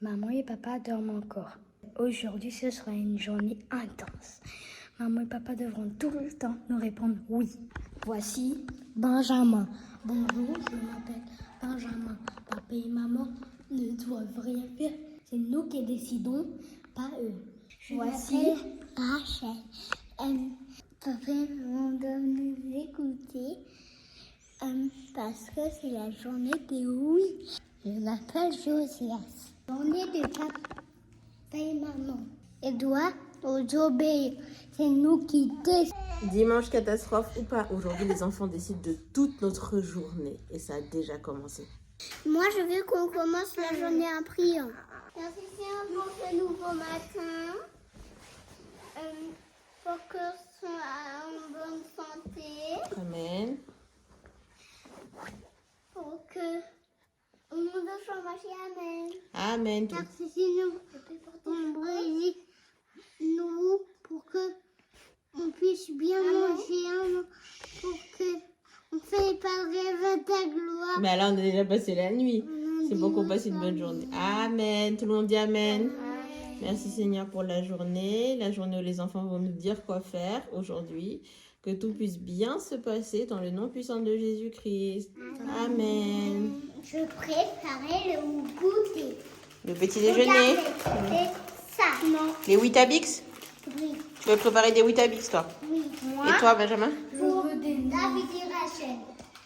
Maman et papa dorment encore. Aujourd'hui, ce sera une journée intense. Maman et papa devront tout le temps nous répondre oui. Voici Benjamin. Bonjour, je m'appelle Benjamin. Papa et maman ne doivent rien faire. C'est nous qui décidons, pas eux. Voici Rachel. Papa et maman doivent nous écouter parce que c'est la journée des oui. Je m'appelle Josias. Journée de papa et maman. Et doit nous obéir. C'est nous qui décidons. Dimanche catastrophe ou pas, aujourd'hui les enfants décident de toute notre journée et ça a déjà commencé. Moi, je veux qu'on commence la journée en priant. Merci Seigneur pour ce nouveau matin, pour que soit en bonne santé, Amen. pour que au nom de Jean Marie, Amen. Amen. Merci Seigneur pour bénir nous, pour que on puisse bien manger, pour que on ne fait pas le rêve de ta gloire. Mais là on a déjà passé la nuit. C'est pour qu'on passe une bonne journée. Amen. Tout le monde dit Amen. Merci Seigneur pour la journée où les enfants vont nous dire quoi faire aujourd'hui. Que tout puisse bien se passer dans le nom puissant de Jésus-Christ. Amen. Je préparais le goûter. Le petit déjeuner. Regardez, c'est ça. Non. Les Weetabix. Oui. Tu veux préparer des Weetabix toi? Oui. Moi, Et toi Benjamin? je veux des David et Rachel.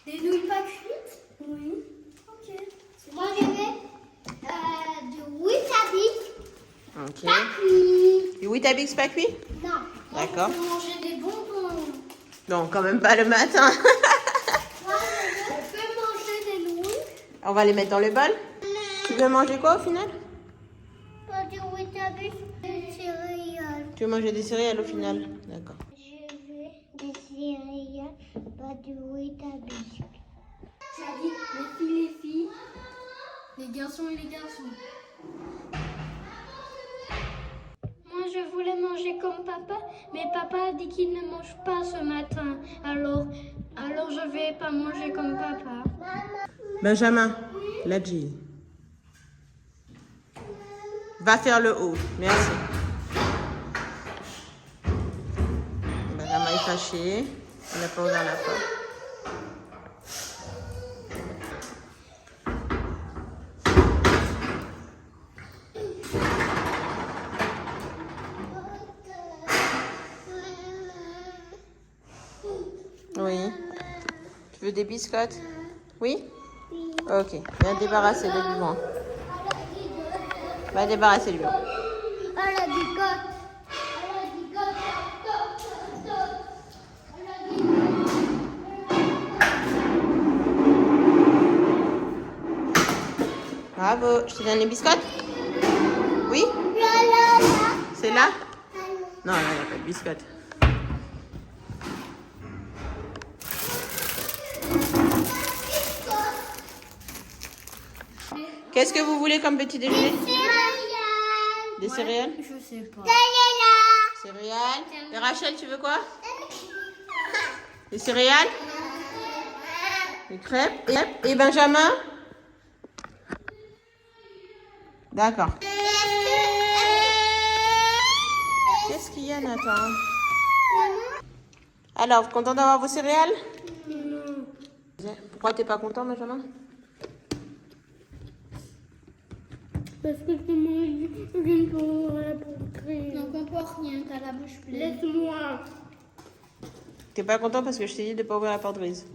Des nouilles pas cuites? Oui. Ok. Moi, je veux du Weetabix. Ok. Pas cuit. Du Weetabix pas cuit? Non. D'accord. Je veux manger des bonbons. Non, quand même pas le matin. Moi, je On peut manger des nouilles. On va les mettre dans le bol. Tu veux manger quoi au final? veux pas du Weetabix, des céréales. Tu veux manger des céréales au final? D'accord. Je veux des céréales, pas du Weetabix. J'ai dit les filles, les garçons et les garçons. Moi, je voulais manger comme papa, mais papa a dit qu'il ne mange pas ce matin. Alors je vais pas manger comme papa. Benjamin, la Jill. Va faire le haut. Merci. Benjamin est fâché. Il n'a pas ouvert la porte. Oui. Tu veux des biscottes? Oui? Ok. Viens débarrasser le biberon. Va débarrasser le biberon. À la bigote. Bravo. Je te donne les biscottes? Oui? C'est là? Non, là, il n'y a pas de biscottes. Qu'est-ce que vous voulez comme petit déjeuner? Des céréales? Je sais pas. Céréales. Et Rachel, tu veux quoi? Des céréales? Des crêpes? Et Benjamin? D'accord. Qu'est-ce qu'il y a, Nathan? Alors, content d'avoir vos céréales? Pourquoi t'es pas content, Benjamin? Parce que je mange pour la poutrie. Non, comprends rien, t'as la bouche pleine. Laisse-moi. T'es pas content parce que je t'ai dit de pas ouvrir la porte grise.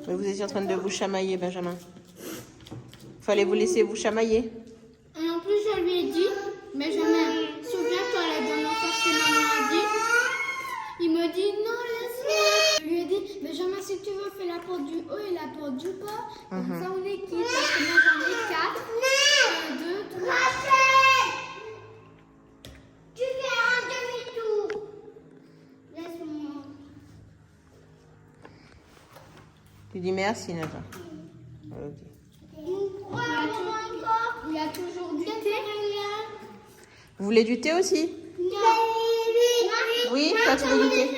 Mais vous étiez en train de vous chamailler, Benjamin. Fallait vous laisser vous chamailler. Et en plus, je lui ai dit, Benjamin, souviens-toi la dernière fois que maman a dit. Il me dit, non, laisse-moi. Je lui ai dit, Benjamin, si tu veux, fais la porte du haut et la porte du bas. Comme ça, on est quitte. Parce que moi, j'en ai 4. 1, 2, 3. Tu fais un demi-tour. Laisse-moi. Tu dis merci, Nathan. Ok. Il y a toujours du thé. Vous voulez du thé aussi? Oui, toi tu veux du thé?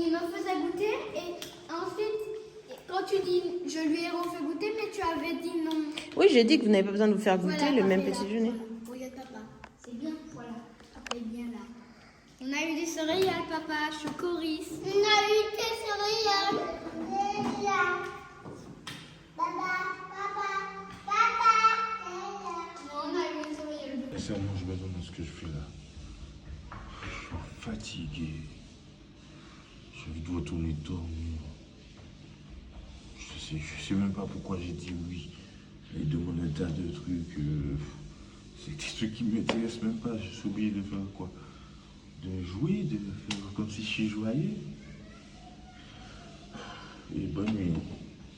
Il me faisait goûter et ensuite, quand tu dis, je lui ai refait goûter, mais tu avais dit non. Oui, j'ai dit que vous n'avez pas besoin de vous faire goûter le même petit déjeuner. Regarde papa, c'est bien, voilà. Papa est bien là. On a eu des céréales, papa, chocoris. On a eu des céréales. Papa. On a eu des céréales. Sincèrement, je m'adonne à ce que je fais là. Je suis fatigué. J'ai envie de retourner dormir. Je sais même pas pourquoi j'ai dit oui. Il demande un tas de trucs. C'est des trucs qui m'intéressent même pas. J'ai oublié de faire quoi? De jouer, de faire comme si je jouais. Et bonne nuit.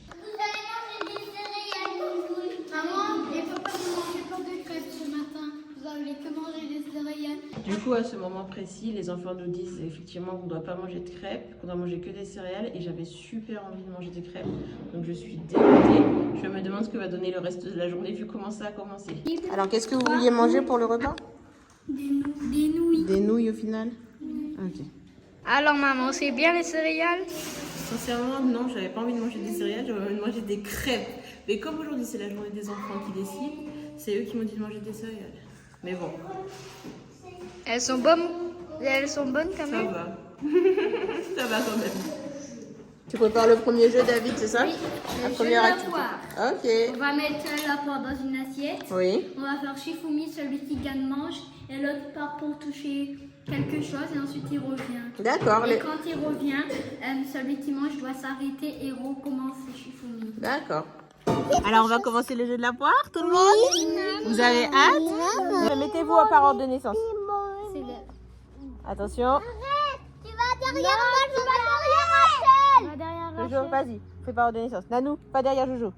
Vous avez mangé des céréales comme vous. Maman et papa n'ont mangé pas de crêpes ce matin. Vous avez que mangé des céréales. Du coup, à ce moment précis, les enfants nous disent effectivement qu'on ne doit pas manger de crêpes, qu'on doit manger que des céréales. Et j'avais super envie de manger des crêpes. Donc je suis dégoûtée. Je me demande ce que va donner le reste de la journée vu comment ça a commencé. Alors, qu'est-ce que vous vouliez manger pour le repas? Des nouilles. Des nouilles au final? Ok. Alors maman, c'est bien les céréales? Sincèrement, non, j'avais pas envie de manger des céréales, j'avais envie de manger des crêpes. Mais comme aujourd'hui c'est la journée des enfants qui décident, c'est eux qui m'ont dit de manger des céréales. Mais bon, Elles sont bonnes quand ça même. va. Ça va quand même. Tu prépares le premier jeu, David, c'est ça? Oui, La le première jeu de la activité. poire. Ok. On va mettre la poire dans une assiette. Oui. On va faire Shifumi, celui qui gagne mange, et l'autre part pour toucher quelque chose, et ensuite il revient. D'accord. Et quand il revient, celui qui mange doit s'arrêter et recommencer Shifumi. D'accord. Alors on va commencer le jeu de la poire, tout le monde? Vous avez hâte? Mettez-vous par ordre de naissance. C'est le... Attention. Tu vas derrière moi, je vais derrière Rachel. Va derrière Jojo, Rachel. vas-y. On fait par ordre de naissance. Nanou, pas derrière Jojo.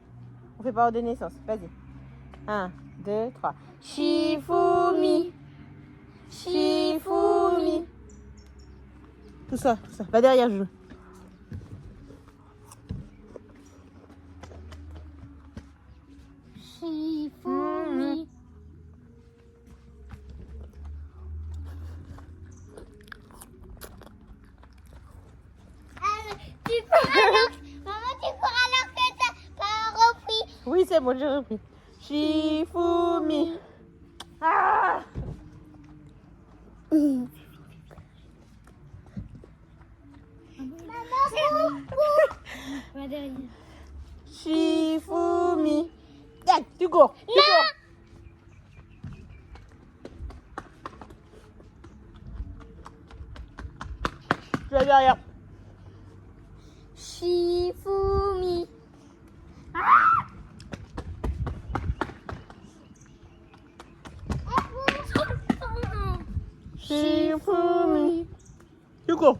On fait par ordre de naissance. Vas-y. 1, 2, 3. Shifumi. Shifumi. Tout ça, tout ça. Va derrière Jojo. Shifumi. Tu cours alors. Maman, tu cours alors que t'as pas repris. Oui, c'est bon, j'ai repris. Shifumi. Ah! Maman, cours. Va derrière. Shifumi. Dad, tu cours. Tu cours. Tu vas derrière. Shifumi. Shifumi. Tu cours.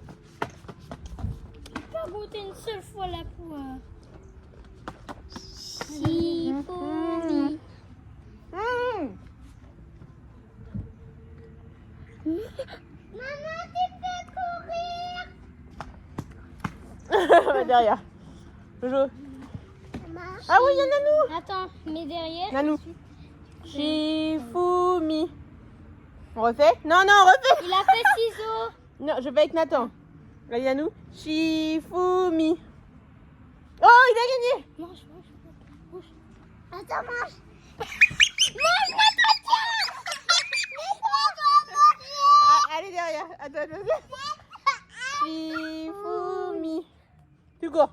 Pas goûter une seule fois la poire. Shifumi. Maman, tu peux courir. Va derrière. Jojo. Maman. Ah oui, il y a Nanou. Attends, mais derrière. Nanou. Shifumi. On refait? Non, non, on refait. Il a fait ciseaux. Non, je vais avec Nathan. Allez, Nanou. Shifumi. Oh, il a gagné. Mange. Attends, mange. Ah, allez derrière. Attends. Shifumi. Tu cours.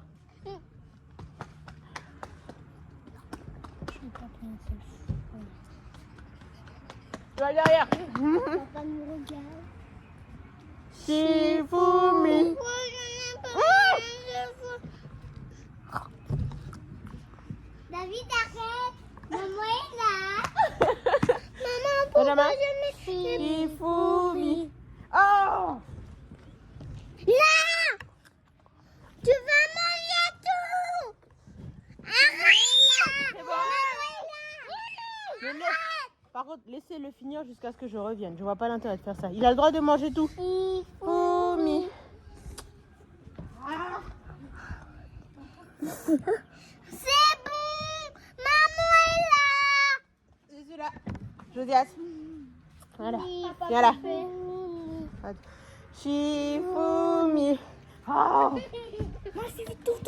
Tu vas derrière. Papa nous regarde. Shifumi. David, arrête. Maman est là. Maman, Benjamin. je me suis... Shifumi. Oh. Non. Tu vas manger tout. Arrête. C'est bon. Mais par contre, laissez-le finir jusqu'à ce que je revienne. Je vois pas l'intérêt de faire ça. Il a le droit de manger tout. Shifumi. C'est bon. Maman est là. C'est celui-là. Josias. Voilà. Viens là. Shifumi. Oh. Mange, c'est vite, tout.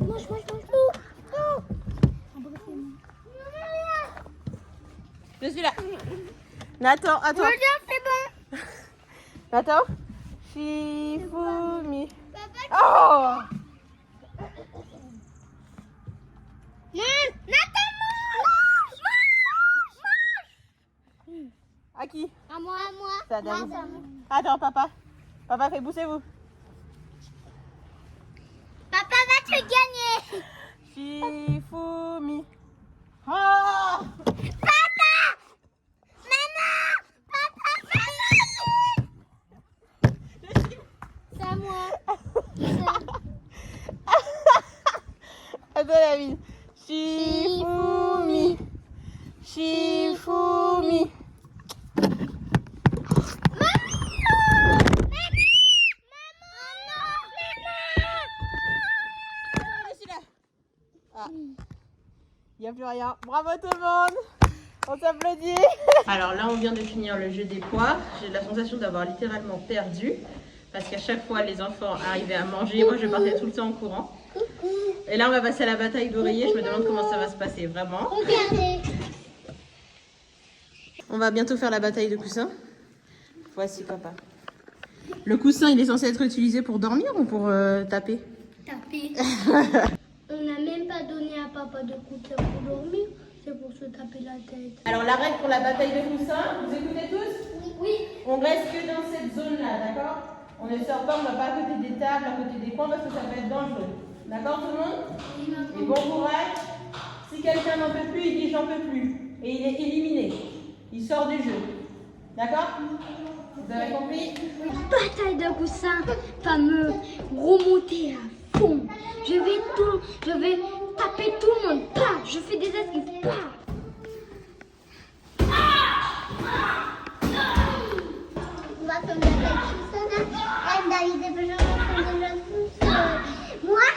Mange. Non. Je suis là. Nathan, à toi. c'est bon. Nathan. Shifumi. Oh! Nathan, À qui? À moi. C'est à David. Attends, papa. Papa, fait poussez-vous. Papa va te gagner. Shifumi. Oh! C'est à moi. À toi, David. Shifumi. Shifumi. Il n'y a plus rien. Bravo tout le monde. On s'applaudit. Alors là, on vient de finir le jeu des poires. J'ai la sensation d'avoir littéralement perdu. Parce qu'à chaque fois, les enfants arrivaient à manger. Moi, je partais tout le temps en courant. Et là, on va passer à la bataille d'oreiller. Je me demande comment ça va se passer, vraiment. Regardez. On va bientôt faire la bataille de coussins. Voici papa. Le coussin, il est censé être utilisé pour dormir ou pour taper? Taper. On n'a même pas donné à papa de coussin pour dormir. C'est pour se taper la tête. Alors la règle pour la bataille de coussins, vous écoutez tous? Oui. On reste que dans cette zone-là, d'accord? On ne sort pas, on ne va pas à côté des tables, à côté des coins parce que ça peut être dangereux. D'accord tout le monde? Et bon courage. Si quelqu'un n'en peut plus, il dit j'en peux plus. Et il est éliminé. Il sort du jeu. D'accord? Vous avez compris? Bataille de coussins va me remonter à fond. Je vais taper tout le monde. Pas. Je fais des esquives. Pas. On va faire la moi,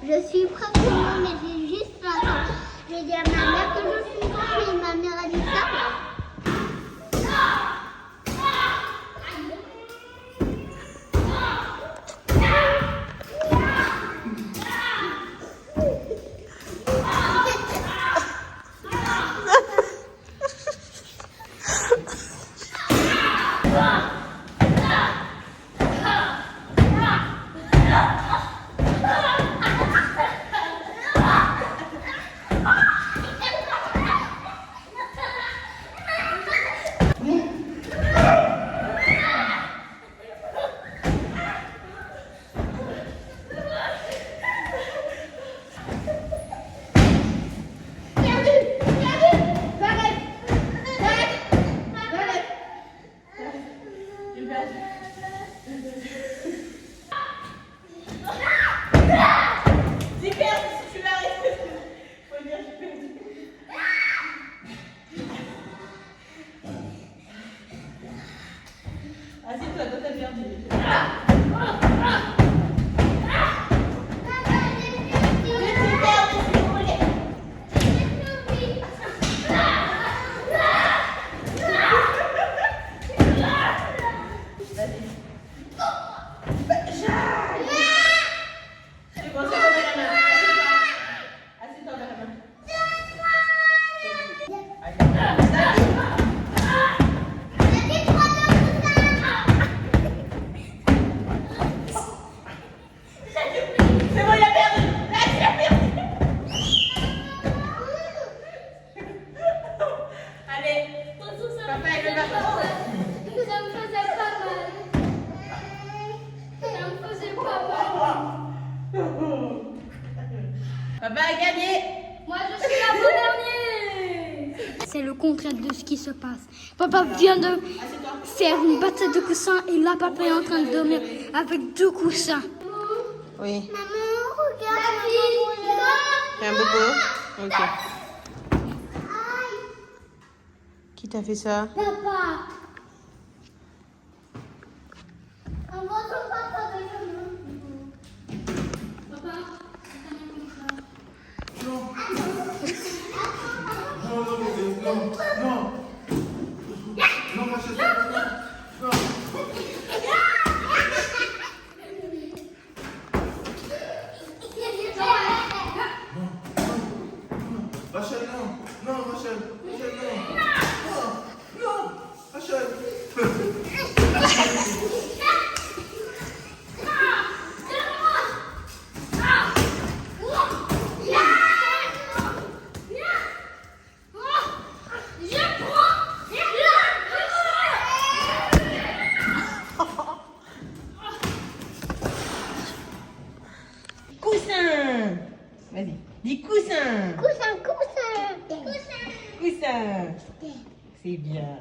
je suis pratiquement, mais j'ai juste 20 ans. Je vais dire à ma mère que je suis grande, mais ma mère a dit ça. Assieds-toi, toi t'as perdu. Papa a gagné. Moi, je suis l'avant-dernier. C'est le contraire de ce qui se passe. Papa vient de faire une bataille de coussins et là, papa est en train de dormir avec 2 coussins. Oui. Maman, regarde. Fais un bobo. Ok. Qui t'a fait ça? Papa. On va son papa de Rachel, non. Non, Rachel. Rachel, non. Non, non. Rachel. Coussin. Vas-y, dis coussin. Coussin, coussin. Coussin. Coussin. C'est bien.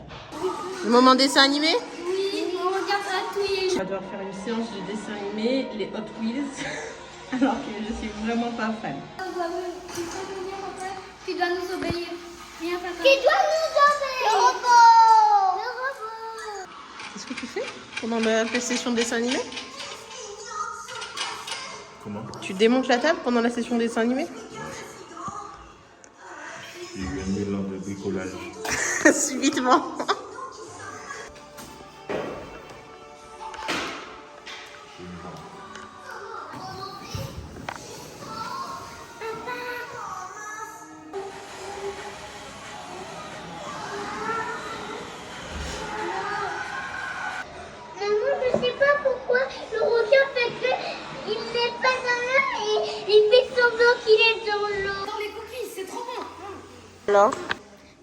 Le moment dessin animé? Oui, on regarde Ratatouille. On va devoir faire une séance de dessin animé, les Hot Wheels, alors que je suis vraiment pas fan. Tu dois nous obéir. Viens, papa. Tu dois nous donner le robot. Le robot. Qu'est-ce que tu fais pendant la session de dessin animé? Comment? Tu démontes la table pendant la session de dessin animé? J'ai eu un mélange de bricolage. Subitement. Maman, je sais pas pourquoi le requin fait que il n'est pas dans l'eau et il fait semblant qu'il est dans l'eau. Dans les coquilles, c'est trop bon. Alors?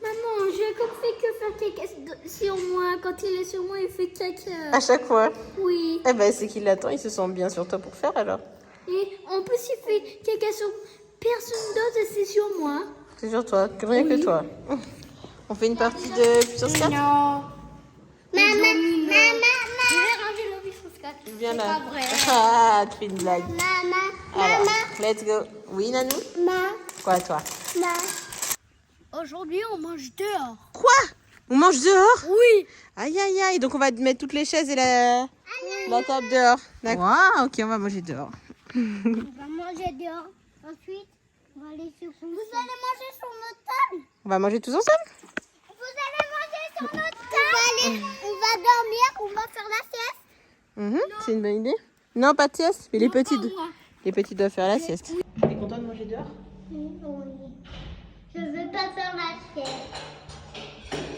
Maman, je ne fais que faire caca sur moi. Quand il est sur moi, il fait caca. À chaque fois? Oui. Eh ben c'est qu'il attend, il se sent bien sur toi pour faire alors. Et en plus, il fait caca sur personne d'autre et c'est sur moi. C'est sur toi, rien que toi. On fait une partie de puissance 4? Non. Maman, Je maman, vais ranger le puissance 4. Viens là. pas vrai. Ah, tu fais une blague. maman, Alors, let's go. Oui, Nanou? maman, Quoi, toi? maman. Aujourd'hui, on mange dehors. Quoi? On mange dehors? Oui. Aïe, aïe, aïe. Donc, on va mettre toutes les chaises et la table dehors. D'accord. Wow, ok, on va manger dehors. On va manger dehors. Ensuite, on va aller sur. Vous allez manger sur notre table. On va manger tous ensemble? Vous allez manger sur notre table. On va dormir. On va faire la sieste. C'est une bonne idée. Non, pas de sieste. Mais les petits, moi. les petits doivent faire la sieste. T'es content de manger dehors? Oui. Je veux pas faire la sieste.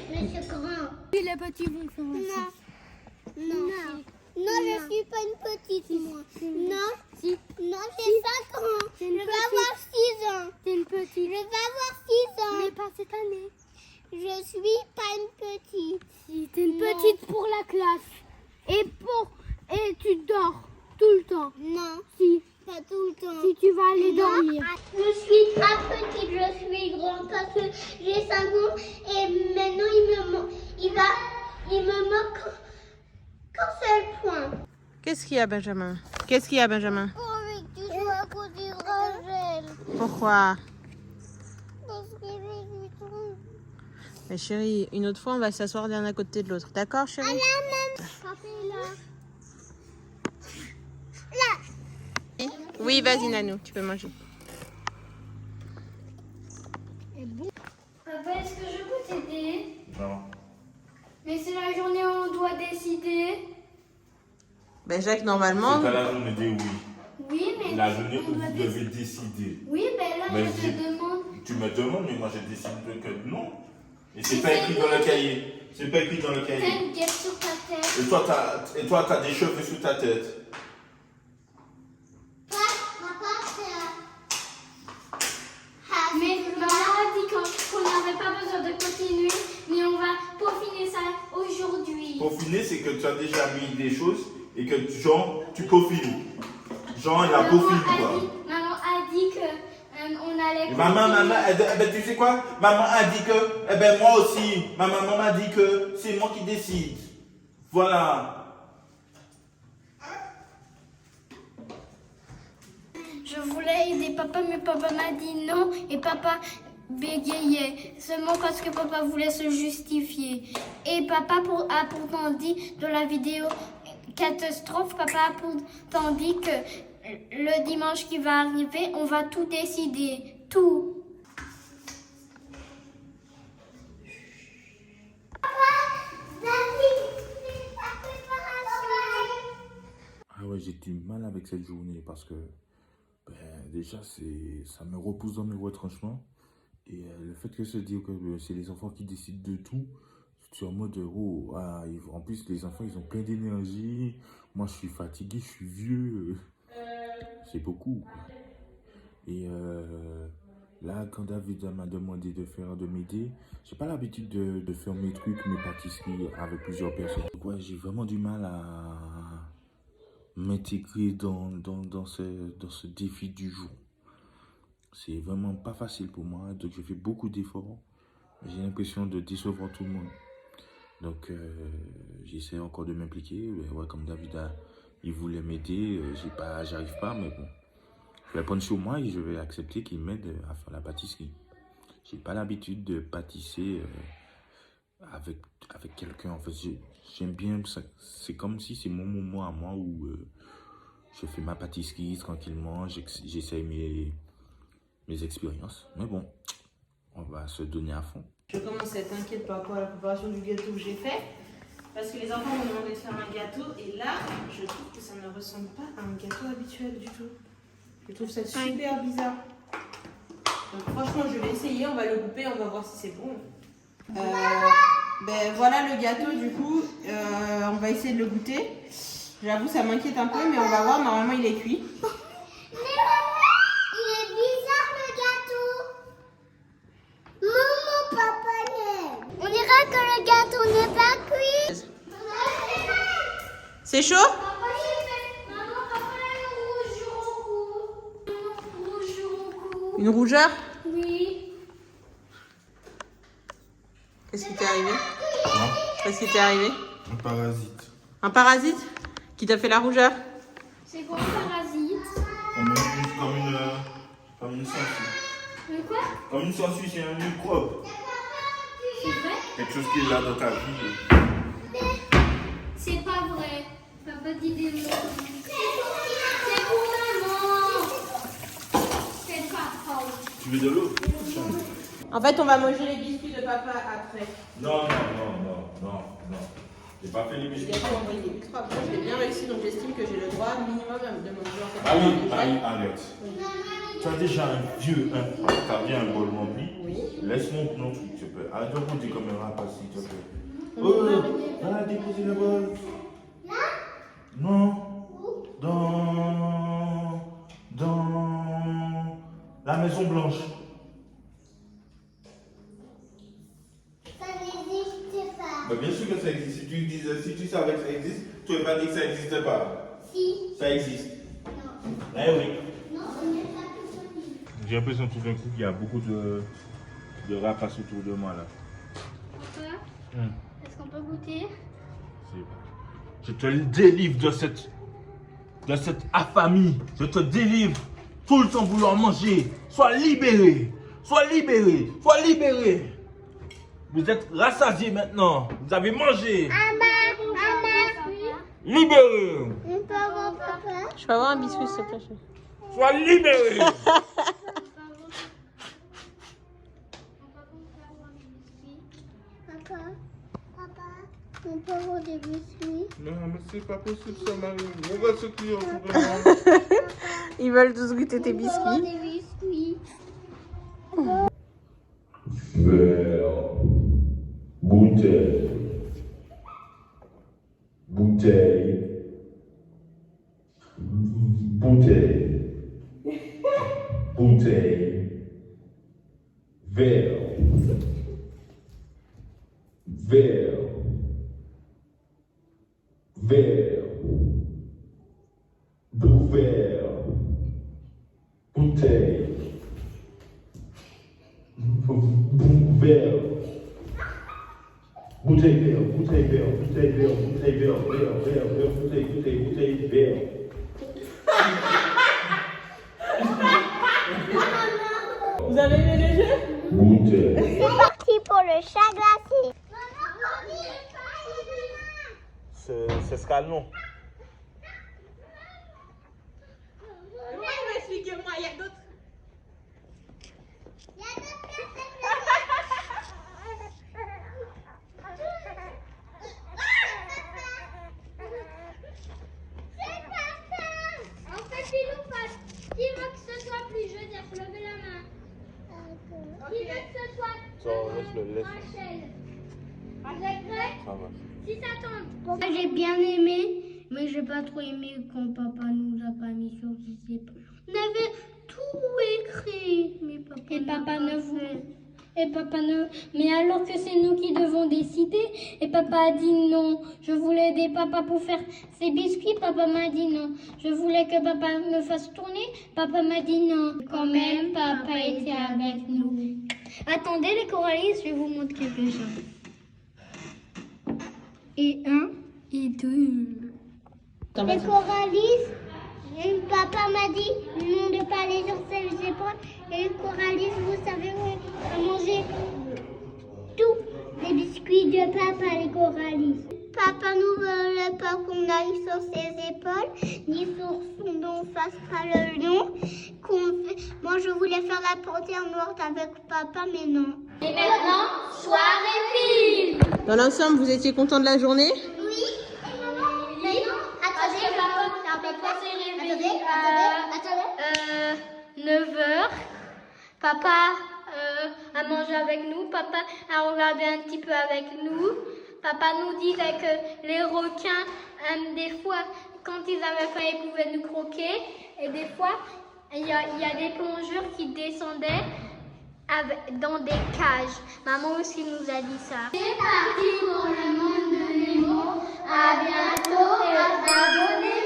Mais c'est grand. Oui, les petits vont faire la sieste. Non. Non, je suis pas une petite, moi. Non. Si. Non, j'ai 5 ans. Je vais avoir 6 ans. T'es une petite. Je vais avoir 6 ans. Mais pas cette année. Je suis pas une petite. Si, t'es une Non. petite pour la classe. Et tu dors tout le temps. Non, Si. pas tout le temps. Si tu vas aller dormir. Je suis pas petite, je suis grande parce que j'ai 5 ans et maintenant il me manque qu'un seul point. Qu'est-ce qu'il y a, Benjamin? Qu'est-ce qu'il y a, Benjamin? Oh, mais tu joues à côté de Rachel. Pourquoi? Parce qu'il est du tout. Mais chérie, une autre fois, on va s'asseoir l'un à côté de l'autre. D'accord, chérie? La même. Papa est là. Oui, vas-y, Nanou, tu peux manger. Papa, est-ce que je peux t'aider? Non. Mais c'est la journée où on doit décider. Ben, Jacques, C'est normalement... pas la journée des oui. Oui, mais La journée on où doit vous devez décider. Oui, mais là, Mais je te demande. Tu me demandes, mais moi je décide que non. Et c'est Mais pas c'est écrit nous. dans le cahier. C'est pas écrit dans le T'as cahier. une guêpe sur ta tête. Et toi, t'as des cheveux sous ta tête. Papa, c'est Mais maman a dit qu'on n'avait pas besoin de continuer, mais on va peaufiner ça aujourd'hui. Peaufiner, c'est que tu as déjà mis des choses et que genre, tu peaufines. Genre, il a peaufiné quoi. Maman a dit que on allait. Et maman, tu sais quoi? Maman a dit que, moi aussi, ma maman m'a dit que c'est moi qui décide. Voilà. Je voulais aider papa, mais papa m'a dit non, et papa bégayait seulement parce que papa voulait se justifier. Et papa a pourtant dit dans la vidéo catastrophe, papa a pourtant dit que le dimanche qui va arriver, on va tout décider, tout. Ah ouais, j'ai du mal avec cette journée parce que déjà ça me repousse dans mes retranchements et fait que se dire que c'est les enfants qui décident de tout, tu es en mode, oh, ah, en plus les enfants ils ont plein d'énergie, moi je suis fatigué, je suis vieux, c'est beaucoup, quoi. Et là, quand David m'a demandé de m'aider, j'ai pas l'habitude de faire mes trucs, mes pâtisseries avec plusieurs personnes. Ouais, j'ai vraiment du mal à m'intégrer dans ce défi du jour. C'est vraiment pas facile pour moi, donc je fais beaucoup d'efforts. J'ai l'impression de décevoir tout le monde. Donc j'essaie encore de m'impliquer. Ouais, comme David il voulait m'aider, j'arrive pas, mais bon. Je vais prendre sur moi et je vais accepter qu'il m'aide à faire la pâtisserie. J'ai pas l'habitude de pâtisser avec quelqu'un. En fait, j'aime bien ça. C'est comme si c'est mon moment à moi où je fais ma pâtisserie tranquillement. J'essaye mes expériences. Mais bon, on va se donner à fond. Je commence à être inquiète par rapport à la préparation du gâteau que j'ai fait. Parce que les enfants m'ont demandé de faire un gâteau. Et là, je trouve que ça ne ressemble pas à un gâteau habituel du tout. Je trouve ça super bizarre. Donc franchement, je vais essayer. On va le couper. On va voir si c'est bon. Ben voilà le gâteau du coup. On va essayer de le goûter. J'avoue, ça m'inquiète un peu. Mais on va voir. Normalement, il est cuit. C'est chaud? Une rougeur? Oui. Qu'est-ce qui t'est arrivé? Quoi? Qu'est-ce qui t'est arrivé? Un parasite. Un parasite? Qui t'a fait la rougeur? C'est quoi un parasite? Comme une sangsue. Mais quoi? Comme une sangsue, c'est un microbe. C'est vrai? Quelque chose qui est là dans ta vie. C'est pas vrai. Papa dit des mots. C'est pour maman. C'est pas faux. Tu veux de l'eau? En fait, on va manger les biscuits de papa après. Non. J'ai pas fait les Le biscuits. gâteau envoyé des extra. Moi, je l'ai bien réussi, donc j'estime que j'ai le droit minimum de manger. En fait, Ah oui, Alex. Tu as déjà un vieux, tu as bien un bol rempli. Oui. Laisse-moi non truc, s'il te plaît. Arrête de rouler comme un rapace, s'il te plaît. Oh, va déposer le bol. Là? Non. Dans la Maison Blanche. Ça n'existe pas. Bah bien sûr que ça existe. Si tu savais que ça existe, tu n'aurais pas dit que ça n'existe pas. Si. Ça existe. Non. Eh oui. Non, on n'est pas tout seul. J'ai l'impression tout d'un coup qu'il y a beaucoup de rapaces autour de moi là. Papa, est-ce qu'on peut goûter? Je te délivre de cette affamie. Je te délivre tout le temps vouloir manger. Sois libéré. Sois libéré. Sois libéré. Vous êtes rassasiés maintenant. Vous avez mangé. Libéré. On peut avoir papa? Je peux avoir un biscuit, s'il te plaît. Sois libéré. On peut avoir des biscuits? Non, mais c'est pas possible ça, Marie. Regarde ce qu'il y a autour de moi. Ils veulent tous goûter tes On peut avoir biscuits. des biscuits. Verre. Bouteille. Bouteille. Bouteille. Bouteille. Verre. Verre. Verre. Verre. Bouteille. Verre. Bouteille verre, bouteille verre, bouteille verre, bouteille verre, bouteille verre. Vous avez aimé le jeu? Bouteille. C'est parti pour le chat glacé. C'est Scalon. Expliquez-moi, il y a d'autres. Qui veut que ce soit plus jeune, il faut lever la main. Qui veut que ce soit Non, laisse-le. avec Greg, Ça va. si ça tombe. Moi, j'ai bien aimé, mais j'ai pas trop aimé quand papa nous a pas mis sur ses épaules. On avait tout écrit, mais papa ne voulait. Mais alors que c'est nous qui devons décider, et papa a dit non. Je voulais aider papa pour faire ses biscuits, papa m'a dit non. Je voulais que papa me fasse tourner, papa m'a dit non. Quand même, papa était avec nous. Attendez les coralistes, je vais vous montrer quelque chose. Et 1 et 2. Les Coralis, papa m'a dit non de pas aller sur ses épaules. Et les Coralis, vous savez, on a mangé tous les biscuits de papa, les Coralis. Papa ne voulait pas qu'on aille sur ses épaules, ni sur son dos, fasse pas le lion. Moi, je voulais faire la panthère morte avec papa, mais non. Et maintenant, soirée film. Dans l'ensemble, vous étiez content de la journée? Oui. Mais non. Attendez. 9h. Papa a mangé avec nous. Papa a regardé un petit peu avec nous. Papa nous disait que les requins, des fois, quand ils avaient faim, ils pouvaient nous croquer. Et des fois, il y a des plongeurs qui descendaient dans des cages. Maman aussi nous a dit ça. C'est parti pour le monde de Nemo. À bientôt et abonnez-vous.